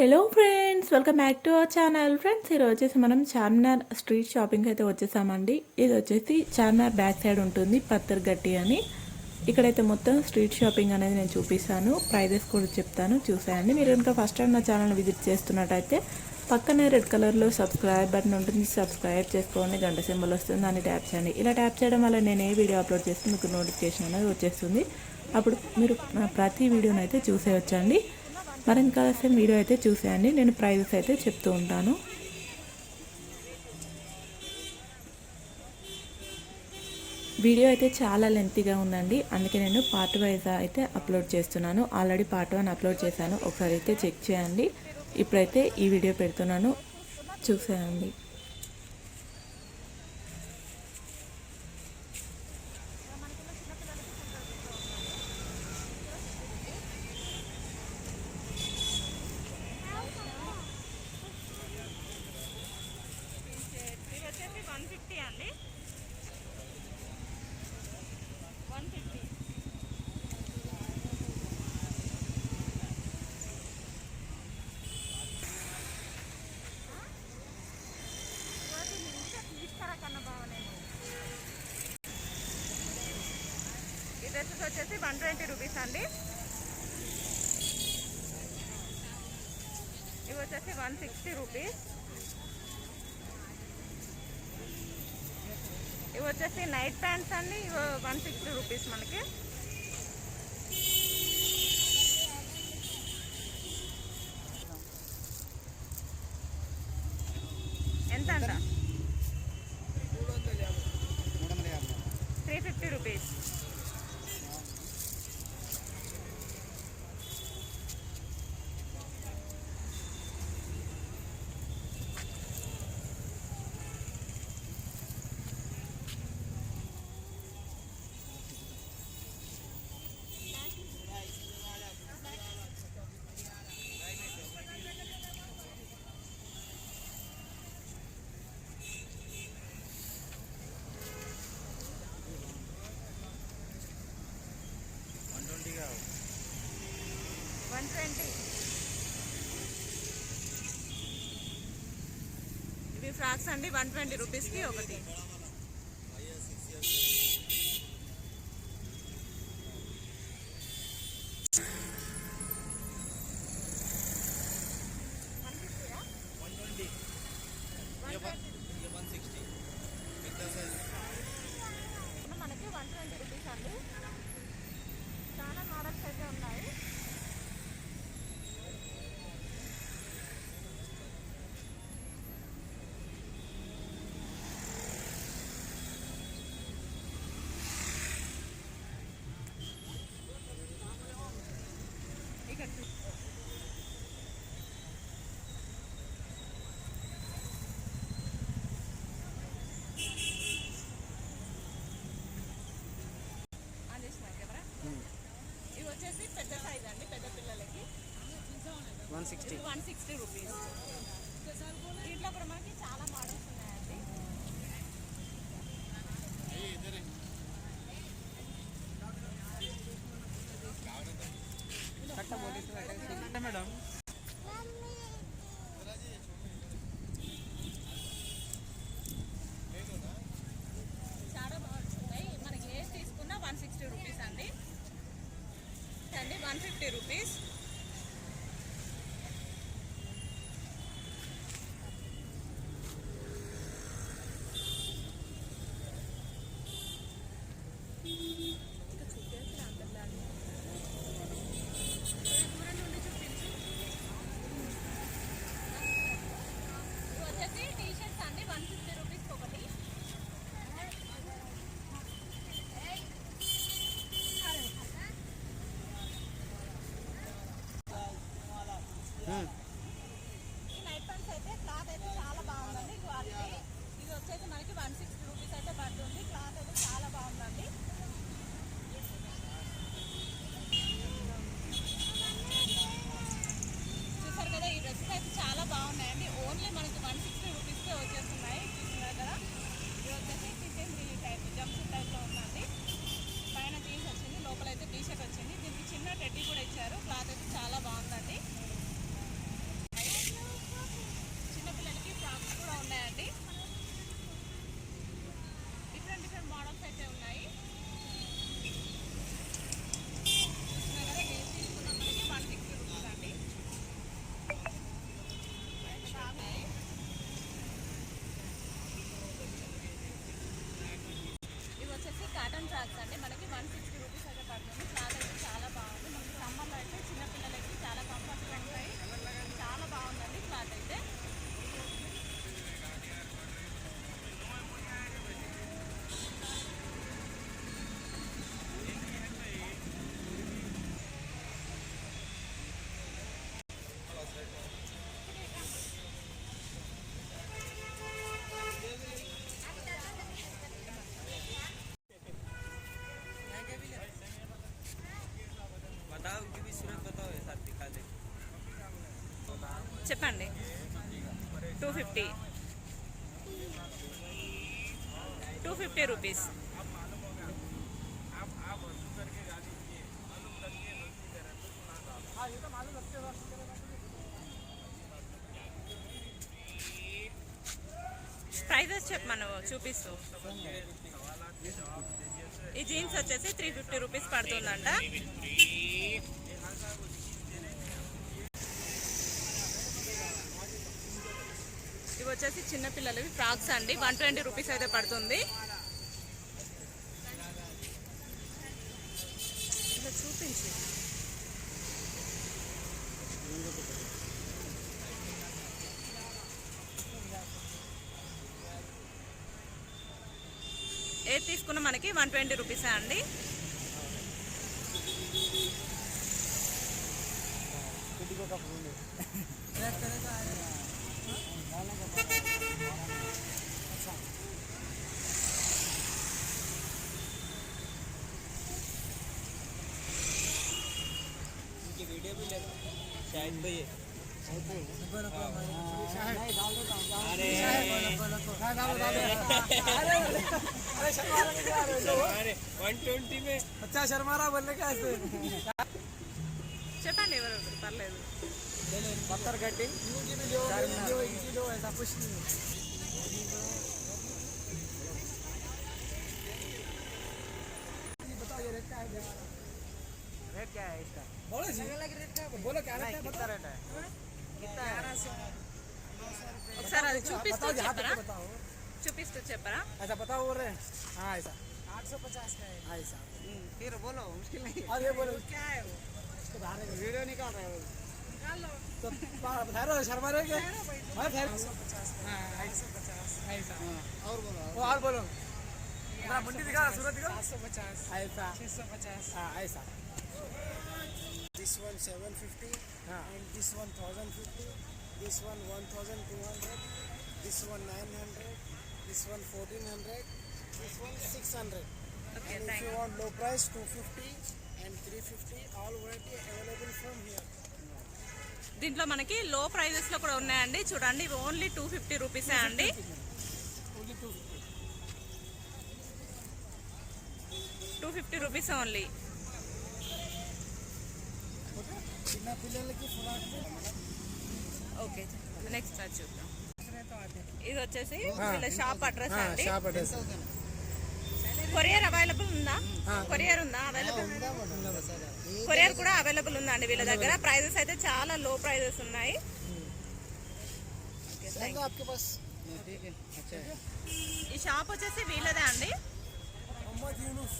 Hello friends, welcome back to our channel. Friends, ఈరోజు వచ్చేసి మనం చార్మినార్ స్ట్రీట్ షాపింగ్ అయితే వచ్చేసామండి. ఇది వచ్చేసి చార్మినార్ బ్యాక్ సైడ్ ఉంటుంది, పత్తర్ గట్టి అని. ఇక్కడైతే మొత్తం స్ట్రీట్ షాపింగ్ అనేది నేను చూపిస్తాను, ప్రైజెస్ కూడా చెప్తాను, చూసేయండి. మీరు కనుక ఫస్ట్ టైం నా ఛానల్ విజిట్ చేస్తున్నట్టయితే పక్కనే రెడ్ కలర్లో సబ్స్క్రైబ్ బటన్ ఉంటుంది, సబ్స్క్రైబ్ చేసుకోండి. గంట సింబల్ వస్తుంది, దాన్ని ట్యాప్ చేయండి. ఇలా ట్యాప్ చేయడం వల్ల నేను ఏ వీడియో అప్లోడ్ చేస్తే మీకు నోటిఫికేషన్ అనేది వచ్చేస్తుంది. అప్పుడు మీరు ప్రతి వీడియోని అయితే చూసేయచ్చండి. మరి ఇంకా వీడియో అయితే చూసేయండి. నేను ప్రైజెస్ అయితే చెప్తూ ఉంటాను. వీడియో అయితే చాలా లెంతీగా ఉందండి, అందుకే నేను పార్ట్ వైజ్ అయితే అప్లోడ్ చేస్తున్నాను. ఆల్రెడీ పార్ట్ 1 అప్లోడ్ చేశాను, ఒకసారి అయితే చెక్ చేయండి. ఇప్పుడైతే ఈ వీడియో పెడుతున్నాను, చూసేయండి. ఈ డ్రెస్సెస్ వచ్చేసి 120 రూపీస్ అండి. ఇవి వచ్చేసి 160 రూపీస్. ఇవి వచ్చేసి నైట్ ప్యాంట్స్ అండి. ఇవి 160 రూపీస్ మనకి. ఎంత అంట? 350 రూపీస్. ఇవి ఫ్రాక్స్ అండి, 120 రూపీస్కి ఒకటి. మనకి 120 రూపీస్ అండి. చాలా మోడల్స్ అయితే ఉన్నాయి. ఇవి వచ్చేసి పెద్ద సైజ్ అండి, పెద్ద పిల్లలకి 160 రూపీస్. దీంట్లో కూడా మనకి చాలా మోడల్స్ ఉన్నాయండి. మేడం చాలా మోడల్స్ ఉన్నాయి. మనకి ఏది తీసుకున్నా 160 రూపీస్ అండి. 150 రూపీస్. వచ్చేసి టీ షర్ట్స్ అండి, 150 రూపీస్ ఒకటి. ఈ నైట్ ప్యాంట్స్ అయితే క్లాత్ అయితే చాలా బాగుందండి, క్వాలిటీ. ఇది వచ్చేసి మనకి 160 రూపీస్ అయితే పడుతుంది. క్లాత్ అయితే చాలా బాగుందండి. చూసారు కదా, ఈ డ్రెస్సెస్ అయితే చాలా బాగున్నాయండి. ఓన్లీ మనకి 160 రూపీస్కే వచ్చేస్తున్నాయి. చూస్తున్నారు కదా, ఇది వచ్చేసి కిచెన్ టైప్ జంప్సూట్ టైప్లో ఉందండి. పైన జీన్స్ వచ్చింది, లోపల అయితే టీ షర్ట్ వచ్చింది. దీనికి చిన్న టెడ్డీ కూడా ఇచ్చారు. క్లాత్ అయితే చాలా బాగుందండి. చెప్పండి. 250 250 రూపీస్. ప్రైజెస్ చెప్పమను చూపిస్తూ. ఈ జీన్స్ వచ్చేసి 350 రూపీస్ పడుతుందంట. ఇవి వచ్చేసి చిన్నపిల్లలవి ఫ్రాక్స్ అండి. 120 రూపీస్ అయితే పడుతుంది. ఇలా చూపించి ఏది తీసుకున్న మనకి 120 రూపీసే అండి. वीडियो भी ले शायद भाई अरे 120 में अच्छा शर्मा रहा बोलने का ऐसे చెప్పండి ఎవరు పర్లేదు. पत्थर गड्डी जो ऐसा कुछ नहीं बताओ ये रेट क्या है? रेट क्या है इसका? बोलो जी बोलो क्या रेट है? कितना रेट है? कितना है? ఒకసారి అది చూపిస్తూ చెప్పరా? बताओ చూపిస్తూ చెప్పరా? ऐसा बताओ बोल रहे हैं हाँ ऐसा 850 का है ऐसा फिर बोलो मुश्किल नहीं और ये बोलो क्या है वो वीडियो निकाल रहे हो निकाल लो तो बता रहे हो शर्मा रहे क्या हाँ 850 हाँ 850 ऐसा और बोलो मेरा मंडी दिखा सूरत दिखा 750 ऐसा 650 हाँ ऐसा This one 750 and this one 1050, this one 1200, this one 900, this one 1400, this one 600. Okay, And if you want low price 250 and 350, all variety available from here. దీంట్లో మనకి లో ప్రైజెస్ లో కూడా ఉన్నాయండి. చూడండి ఇవి ఓన్లీ 250 రూపీసే అండి. Only 250. 250 rupees only. చిన్న పిల్లలకి ఫ్రాక్ ఓకే నెక్స్ట్ అది చూద్దాం. ఇది వచ్చేసి వీళ్ళ షాప్ అడ్రస్ అండి. షాప్ అడ్రస్ కొరియర్ అవైలబుల్ ఉందా? కొరియర్ ఉందా అవైలబుల్? కొరియర్ కూడా అవైలబుల్ ఉందండి వీళ్ళ దగ్గర. ప్రైజెస్ అయితే చాలా లో ప్రైజెస్ ఉన్నాయి. आपके पास अच्छा है ఈ షాప్ వచ్చేసి వీళ్ళదే అండి. मोहम्मद यूनुस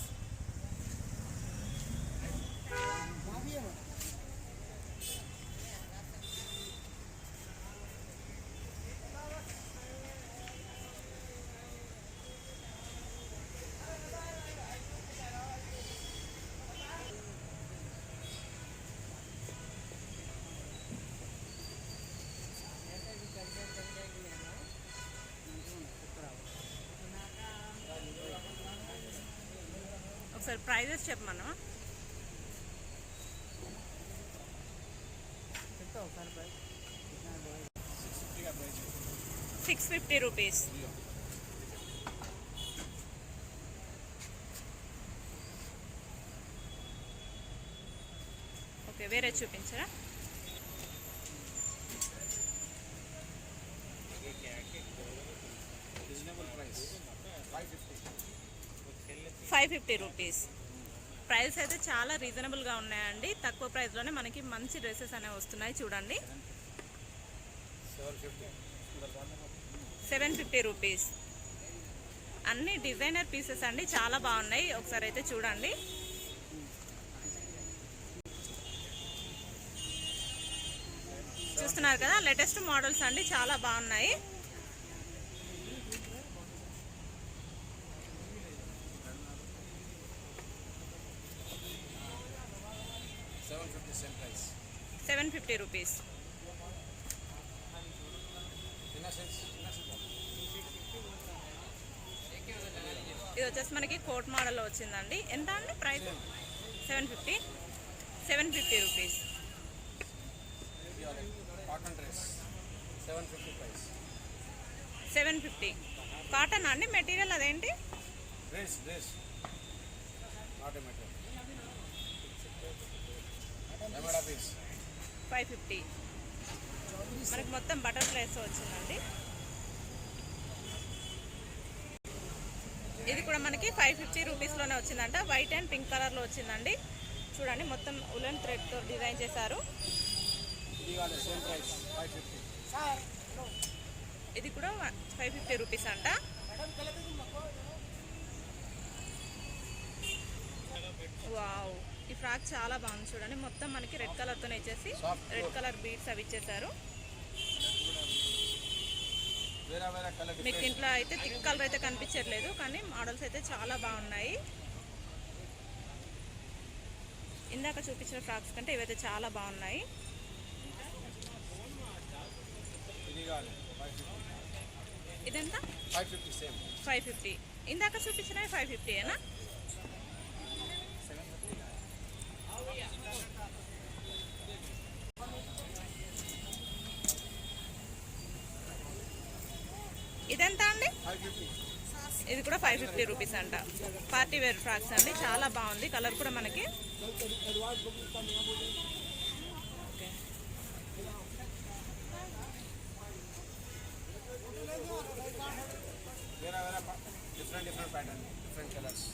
ఒకసారి ప్రైజెస్ చెప్పమన్నా. 650 రూపీస్. ఓకే వేరే చూపించరా? $550 రూపీస్. ప్రైస్ అయితే చాలా రీజనబుల్గా ఉన్నాయండి. తక్కువ ప్రైస్లోనే మనకి మంచి డ్రెస్సెస్ అనేవి వస్తున్నాయి. చూడండి 750 రూపీస్. అన్ని డిజైనర్ పీసెస్ అండి, చాలా బాగున్నాయి. ఒకసారి అయితే చూడండి. చూస్తున్నారు కదా లేటెస్ట్ మోడల్స్ అండి, చాలా బాగున్నాయి. $750 రూపీస్. ఇది వచ్చేసి మనకి కోట్ మోడల్లో వచ్చిందండి. ఎంత అండి price? 750 rupees. cotton dress 750 price. 750. Cotton అండి మెటీరియల్ అదేంటి? Dress not a material. Amada piece 550. మనకి మొత్తం బటర్ఫ్లైస్ వచ్చిందండి. ఇది కూడా మనకి 550 రూపీస్లోనే వచ్చిందంట. వైట్ అండ్ పింక్ కలర్లో వచ్చిందండి. చూడండి మొత్తం ఉలెన్ థ్రెడ్తో డిజైన్ చేశారు. ఇది వాళ్ళ సేమ్ ప్రైస్ 550. ఇది కూడా 550 రూపీస్ అంట. వావ్, ఈ ఫ్రాక్ చాలా బాగుంది చూడండి. మొత్తం మనకి రెడ్ కలర్తోనే ఇచ్చేసి రెడ్ కలర్ బీడ్స్ అవి ఇచ్చేసారు. వేరే వేరే కలర్ మీకు ఇంట్లో అయితే థిక్ కలర్ అయితే కనిపించట్లేదు, కానీ మోడల్స్ అయితే చాలా బాగున్నాయి. ఇందాక చూపించిన ఫ్రాక్స్ కంటే ఇవైతే చాలా బాగున్నాయి. ఇది కావాలి 550. ఇదెంత? 550 సేమ్. 550. ఇందాక చూపించినవి 550 ఏనా? ఇదెంత అండి? 550. ఇది కూడా 550 రూపీస్ అంట. పార్టీ వేర్ ఫ్రాక్స్ అండి, చాలా బాగుంది. కలర్ కూడా మనకి ఓకే. వేరే వేరే డిఫరెంట్ ప్యాటర్న్, డిఫరెంట్ కలర్స్.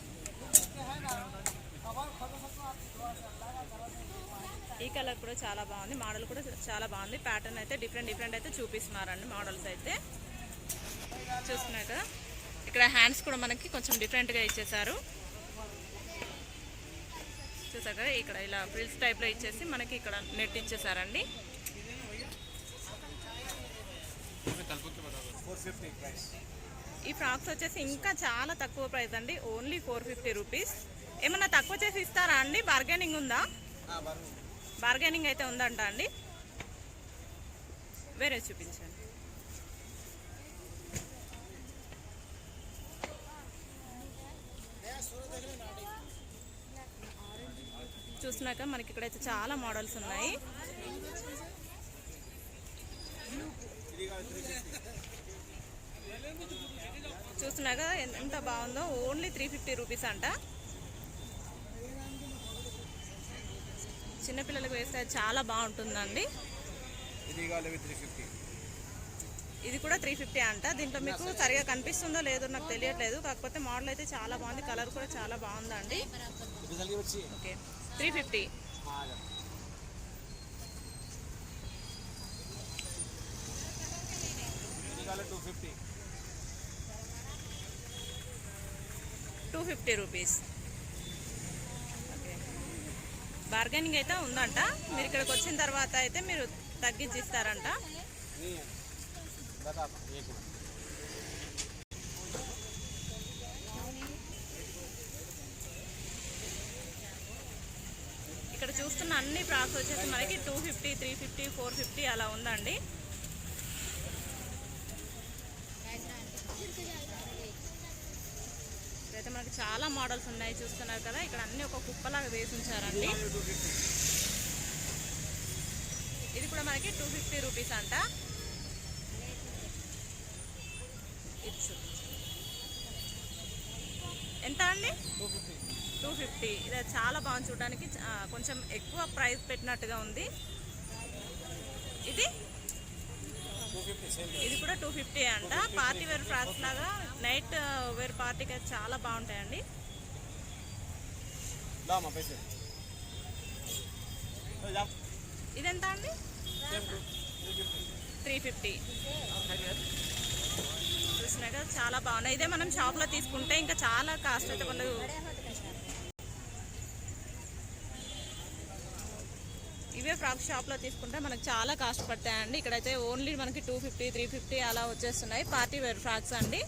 ఈ కలర్ కూడా చాలా బాగుంది. మోడల్ కూడా చాలా బాగుంది. ప్యాటర్న్ అయితే డిఫరెంట్ అయితే చూపిస్తున్నారండి. మోడల్స్ అయితే చూస్తున్నారు కదా. ఇక్కడ హ్యాండ్స్ కూడా మనకి కొంచెం డిఫరెంట్గా ఇచ్చేసారు. చూసారు కదా, ఇక్కడ ఇలా ఫ్రిల్స్ టైప్లో ఇచ్చేసి మనకి ఇక్కడ నెట్ ఇచ్చేసారండి. 450 ప్రైస్. ఈ ఫ్రాక్స్ వచ్చేసి ఇంకా చాలా తక్కువ ప్రైస్ అండి. Only 450 rupees. ఏమన్నా తక్కువ చేసి ఇస్తారా అండి? బార్గెనింగ్ ఉందా? బార్గెనింగ్ అయితే ఉందంట అండి. వేరే చూపించండి. చూసినాక మనకి ఇక్కడైతే చాలా మోడల్స్ ఉన్నాయి. చూస్తున్నాక ఎంత బాగుందో. ఓన్లీ 350 రూపీస్ అంట. చిన్నపిల్లలకు వేస్తే చాలా బాగుంటుందండి. ఇది కూడా 350 అంట. దీంట్లో మీకు సరిగా కనిపిస్తుందో లేదో నాకు తెలియట్లేదు, కాకపోతే మోడల్ అయితే చాలా బాగుంది. కలర్ కూడా చాలా బాగుందండి. ఓకే, 350. $250 రూపీస్. ఓకే, బార్గెనింగ్ అయితే ఉందంట. మీరు ఇక్కడికి వచ్చిన తర్వాత అయితే మీరు తగ్గించి ఇస్తారంట. ఇక్కడ చూస్తున్న అన్ని ఫ్రాక్స్ వచ్చేసి మనకి 250, 350, 450 అలా ఉందండి. ఇక్కడైతే మనకి చాలా మోడల్స్ ఉన్నాయి. చూస్తున్నారు కదా, ఇక్కడ అన్ని ఒక కుప్పలాగా వేసి ఉంచారండి. ఇది కూడా మనకి 250 రూపీస్ అంట. ఎంత అండి? 250. ఇది చాలా బాగుంది చూడడానికి. కొంచెం ఎక్కువ ప్రైస్ పెట్టినట్టుగా ఉంది. ఇది కూడా 250 అంట. పార్టీ వేర్ ఫ్రాక్స్ లాగా నైట్ వేర్ పార్టీకి అయితే చాలా బాగుంటాయండి. ఇదెంత అండి? 350. చూసినా కదా, చాలా బాగున్నాయి. ఇదే మనం షాప్లో తీసుకుంటే ఇంకా చాలా కాస్ట్ అయితే వాళ్ళు. ఇవే ఫ్రాక్ షాప్లో తీసుకుంటే మనకు చాలా కాస్ట్ పడతాయండి. ఇక్కడైతే ఓన్లీ మనకి 250, 350 అలా వచ్చేస్తున్నాయి. పార్టీ వేర్ ఫ్రాక్స్ అండి.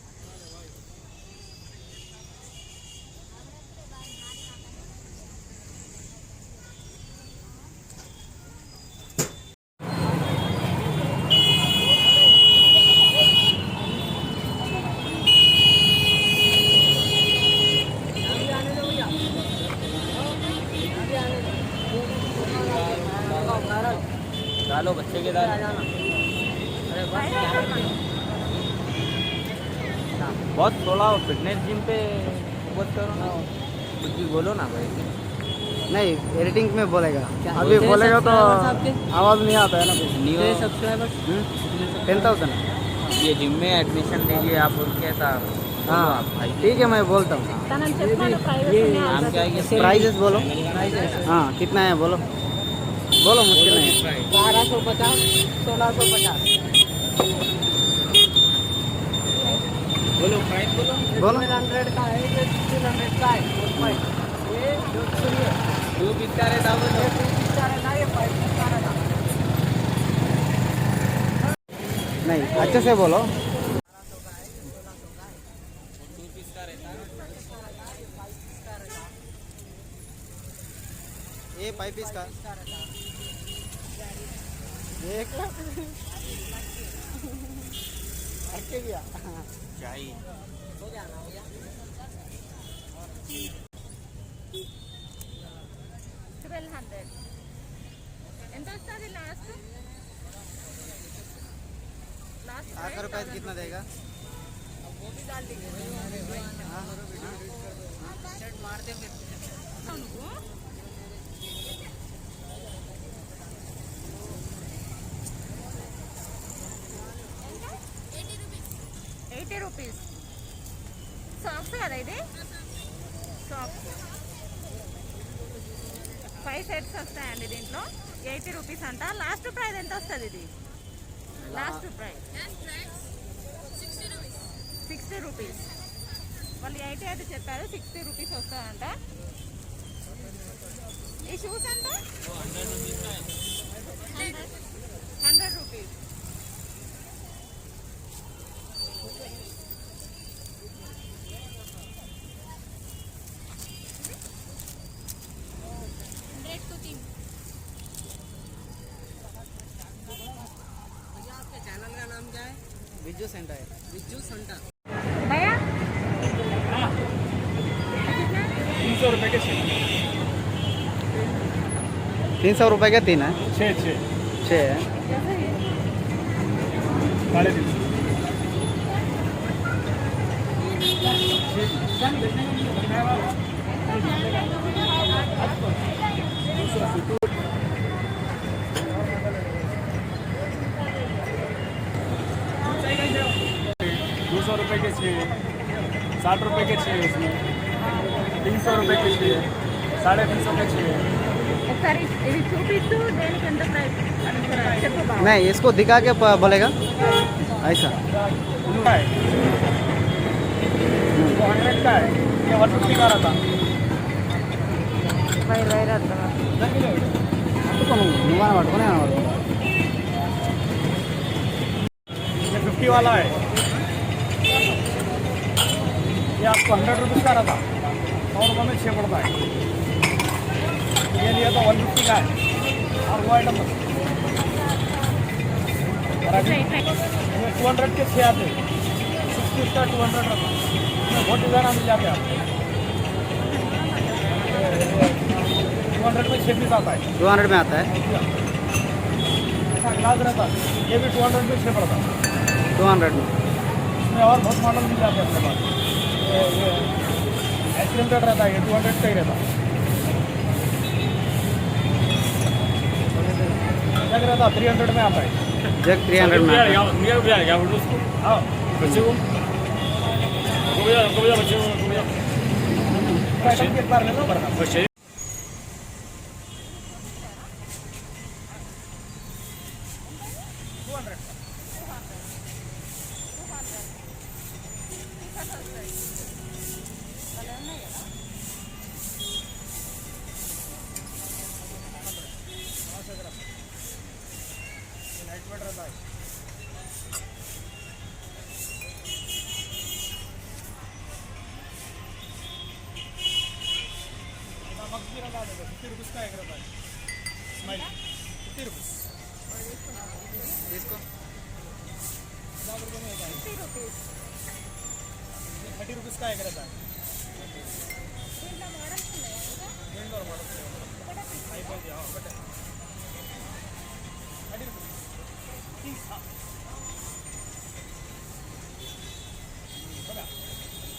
डालो बच्चे के दाल बहुत थोड़ा फिटनेस जिम पे फोकस करो ना, कुछ भी बोलो ना भाई। नहीं एडिटिंग में बोलेगा, अभी बोलेगा तो आवाज़ नहीं आता है ना। New subscriber 10,000। ये जिम में एडमिशन लीजिए आप, और कैसा हाँ भाई। ठीक है मैं बोलता हूँ। नाम क्या है? प्राइजेस बोलो। हाँ कितना है बोलो, बोलो मुश्किल नहीं है। 1250, 1650। बोलो प्राइस बोलो। बोलो 100 का है, 1600 का है। ये 2 पीस का रहता है, 2 पीस का रहता है, 5 पीस का रहता है। नहीं अच्छे से बोलो। 2 पीस का रहता है। ये 5 पीस का एक अच्छे गया चाहिए 1200 ఎంత వస్తుంది లాస్ట్? आखिर रुपये कितना देगा? నువ్వు 80 రూపీస్. సాక్స్ కదా ఇది? సాక్స్ 5 సెట్స్ వస్తాయండి దీంట్లో. 80 రూపీస్ అంట. లాస్ట్ ప్రైస్ ఎంత వస్తుంది ఇది? Last price 60 rupees. వాళ్ళు 80 అయితే చెప్పారు, 60 రూపీస్ వస్తాయంట. ఈ షూస్ ఎంత? 100 రూపీస్. बिज्जू सेंटर है। बिज्जू सेंटर भैया 300 रुपए के 6। 300 रुपये के 3 है। 6 6 है। 350। ₹200 के 6, 60 रुपए के 6 इसमें, 300 रुपए के 6, 350 के 6। ఒకసారి ఇది చూపిస్తూ దేనికి ఎంత ప్రైస్ చెప్పు బాబు. नहीं इसको दिखा के बोलेगा ऐसा। उनका है वो 100 का है, ये 150 का रहता। नुमान पड़को नहीं आना ये 50 वाला है, ये आपको 100 रुपीज़ का रहता, 100 रुपये में 6 पड़ता है। ये लिया तो 150 का है, और वो आइटम और अभी ये 200 के 6 आते हैं, 60 का 200 रहता, इसमें बहुत डिज़ाइन मिल जाते हैं आपको। 200 में 6 पीस आता है, 200 में आता है। ऐसा ग्लास रहता है, ये भी 200 में 6 पड़ता है। 200 में इसमें और बहुत मॉडल मिल जाते हैं अपने पास। ये आइसक्रीम कट रहता है, ये 200 का ही रहता है। जग रहता 300 में आता है। जग 300 में आता है। आइटम के एक बार ले लो बरका। ₹50 का एक रहता है, स्माइल 50 रुपीज़। इसको 50 रुपये में होता है, 30 रुपीज़ का एक रहता है। और मॉडल है, 30 रुपीज़।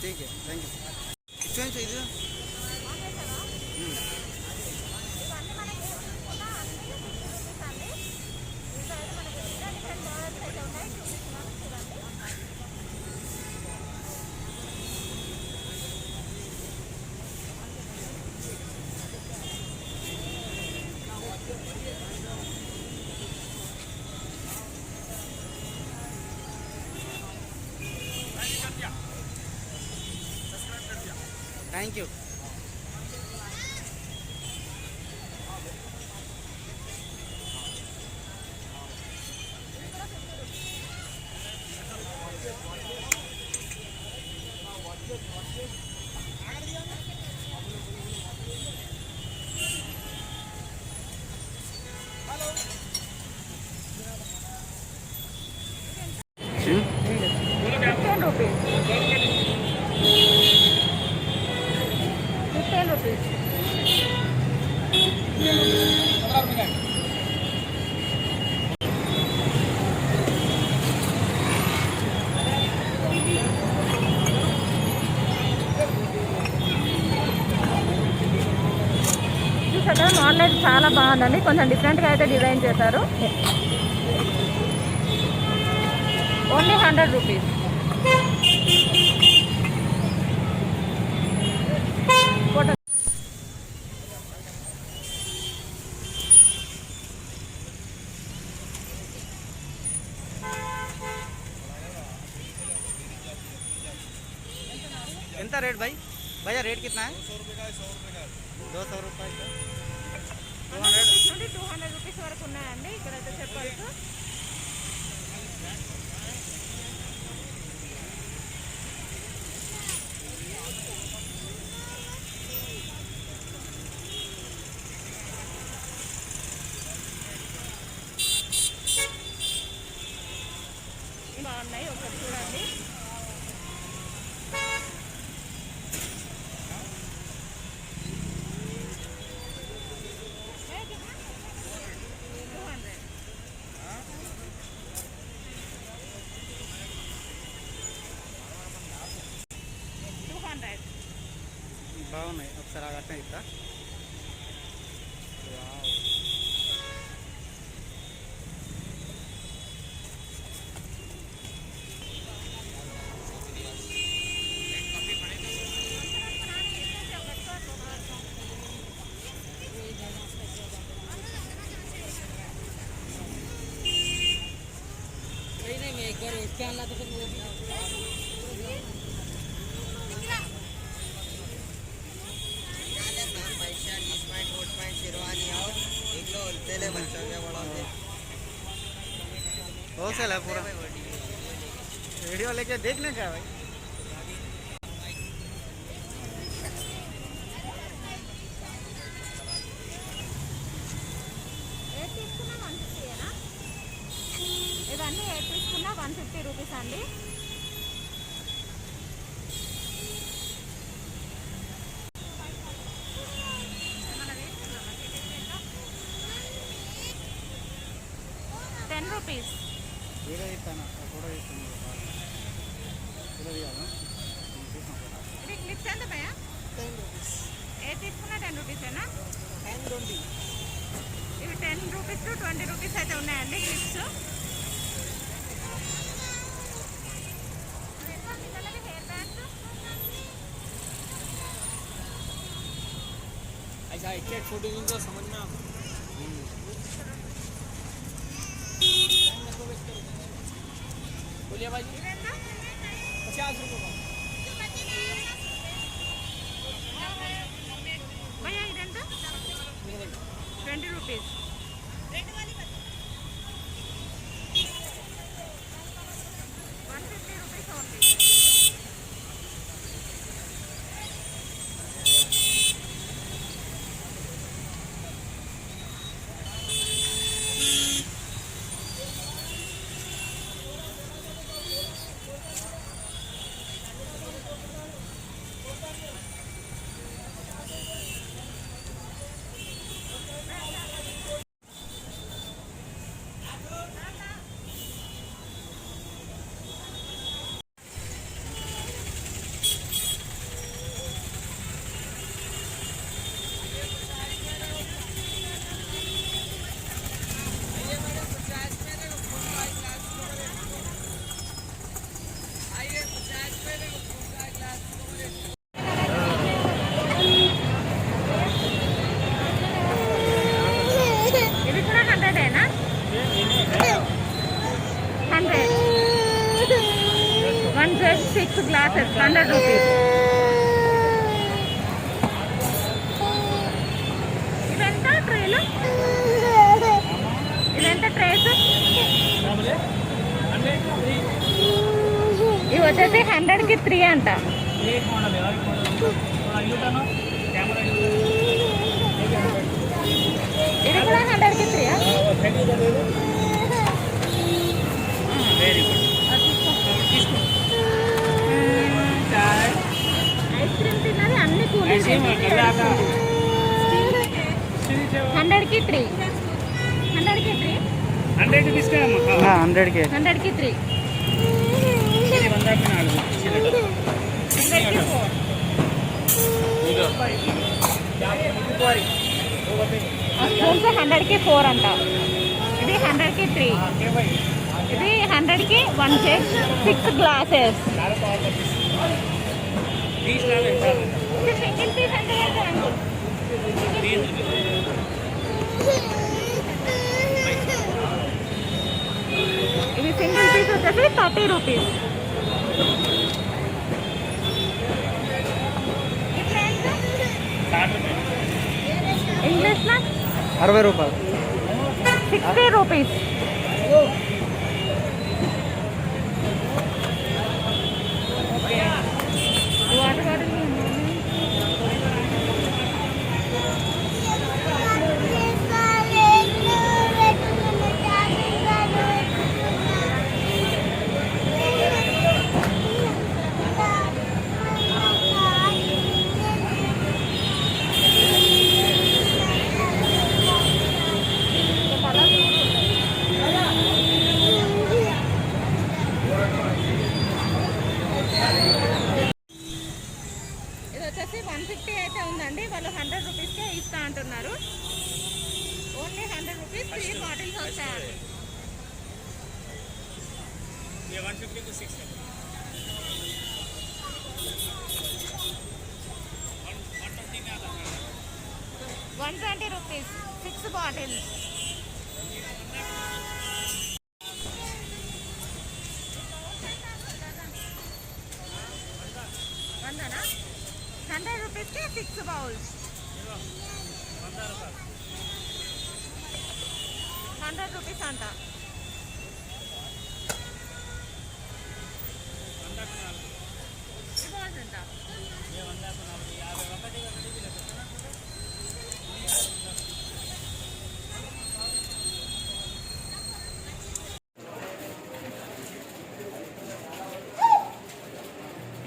ठीक है, थैंक यू. इच्छा ఇది थैंक यू. చూసారా మోడల్ అయితే చాలా బాగుందండి, కొంచెం డిఫరెంట్గా అయితే డిజైన్ చేశారు. Only 100 rupees. ఎంత రేట్ भाई? भैया रेट कितना है? 200 रुपये का 200 రూపీస్ వరకు ఉన్నాయండి ఇక్కడైతే చెప్పాల్సి. బాగున్నాయి, ఒకటి చూడండి. బాగున్నాయి, ఒకసారి అట్నే ఇస్తా. होलसेल है पूरा. वीडियो लेके देखने का भाई. ఇవన్నీ 8 తీసుకున్నా 150 రూపీస్ అండి. ₹10. వీడియో ఇస్తాను, ఫోటో ఇస్తాను. ఇది క్లిప్స్ ఎంత భయ్యా? 10 rupees. ఏది తీసుకున్నా 10 రూపీసేనా? 10 20. ఇవి 10 రూపీస్ టు 20 రూపీస్ అయితే ఉన్నాయండి క్లిప్స్. ऐसा एक फोटो तो समझ में आता. बोलिए भाई. 50 रुपये का. భయ్యా ఇదెంత? 20 రూపీస్. 1 jug 6 glasses 100 rupees. ఇవెంత ట్రేలు, ఇవెంత ట్రేస్? ఇవి వచ్చేసి 100కి 3 అంట. ఇది కూడా 100కి 3. ఐస్ క్రీమ్ తిన్నది అన్ని కూల్ 100కి 3. 100కి 3. 100కి 3. స్పూన్స్ 100కి 4 అంట. ఇది 100కి 3. ఇది 100కి 1 jug 6 glasses. సింగిల్ పీస్ అంటే ఇది సింగిల్ పీస్ వచ్చేసి 30 రూపీస్. ఇంగ్లీష్లో 60 రూపాయలు. 60 రూపీస్. వాటర్ బాటిల్ ఇది వచ్చేసి 150 అయితే ఉందండి. వాళ్ళు 100 రూపీస్కే ఇస్తా అంటున్నారు. ఓన్లీ 100 రూపీస్ 3 బాటిల్స్ వస్తాయండి. 120 రూపీస్ 6 బాటిల్స్. వందనా? 100 రూపీస్కి 6 బౌల్స్. 100 రూపీస్ అంట. ఈ బౌల్స్ ఎంత?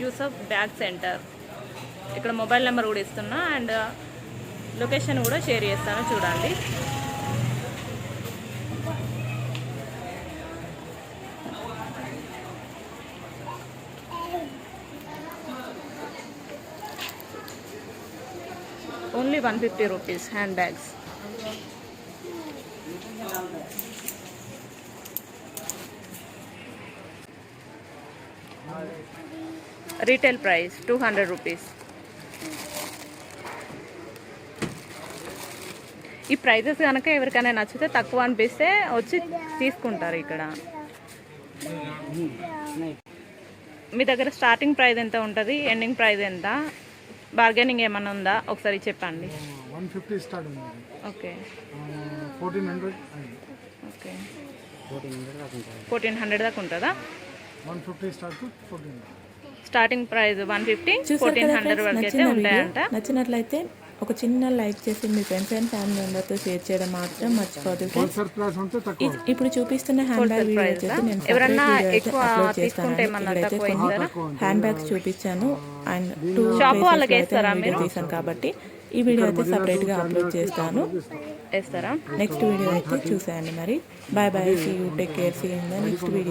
Yusuf bag centre. ఇక్కడ మొబైల్ నెంబర్ కూడా ఇస్తున్నా అండ్ లొకేషన్ కూడా షేర్ చేస్తాను, చూడండి. Only 150 rupees hand bags. Retail price 200 rupees. ఈ ప్రైజెస్ కనుక ఎవరికైనా నచ్చితే తక్కువ అనిపిస్తే వచ్చి తీసుకుంటారు ఇక్కడ. మీ దగ్గర స్టార్టింగ్ ప్రైస్ ఎంత ఉంటుంది, ఎండింగ్ ప్రైస్ ఎంత, బార్గెనింగ్ ఏమన్నా ఉందా ఒకసారి చెప్పండి. 150 స్టార్ట్ ఉంది. ఓకే 1400. ఓకే 1400 దాకా ఉంటుందా? 150 స్టార్ట్ టు 1400. స్టార్టింగ్ ప్రైస్ 150, చూసారు కదా 1400 ఫ్రెండ్స్, వరకు అయితే నచ్చిన వీడియో ఉంటాయంట. నచ్చినట్లయితే ఒక చిన్న లైక్ చేసి మీ ఫ్రెండ్స్ అండ్ ఫ్యామిలీ మెంబర్తో షేర్ చేయడం మాత్రం మర్చిపోదు ఫ్రెండ్స్. హోల్సేల్ ప్రైస్ ఉంటే తక్కువ. ఇప్పుడు చూపిస్తున్న హ్యాండ్ బ్యాగ్ వీడియో వచ్చేసి నేను ఎవరన్నా separate video అయితే ఎక్కువ upload తీసుకుంటే చేస్తాను. ఏమన్నా ఇక్కడైతే తక్కువ కొన్ని ఇస్తారా? హ్యాండ్ బ్యాగ్స్ చూపించాను అండ్ 2 షాప్ వాళ్ళకి places లో అయితే వేస్తారా నేను వీడియో మీరు? తీసాను కాబట్టి ఈ వీడియో అయితే సపరేట్గా అప్లోడ్ చేస్తాను. వేస్తారా? నెక్స్ట్ వీడియో అయితే చూసేయండి మరి. Bye bye, see you, take care, see in the next video.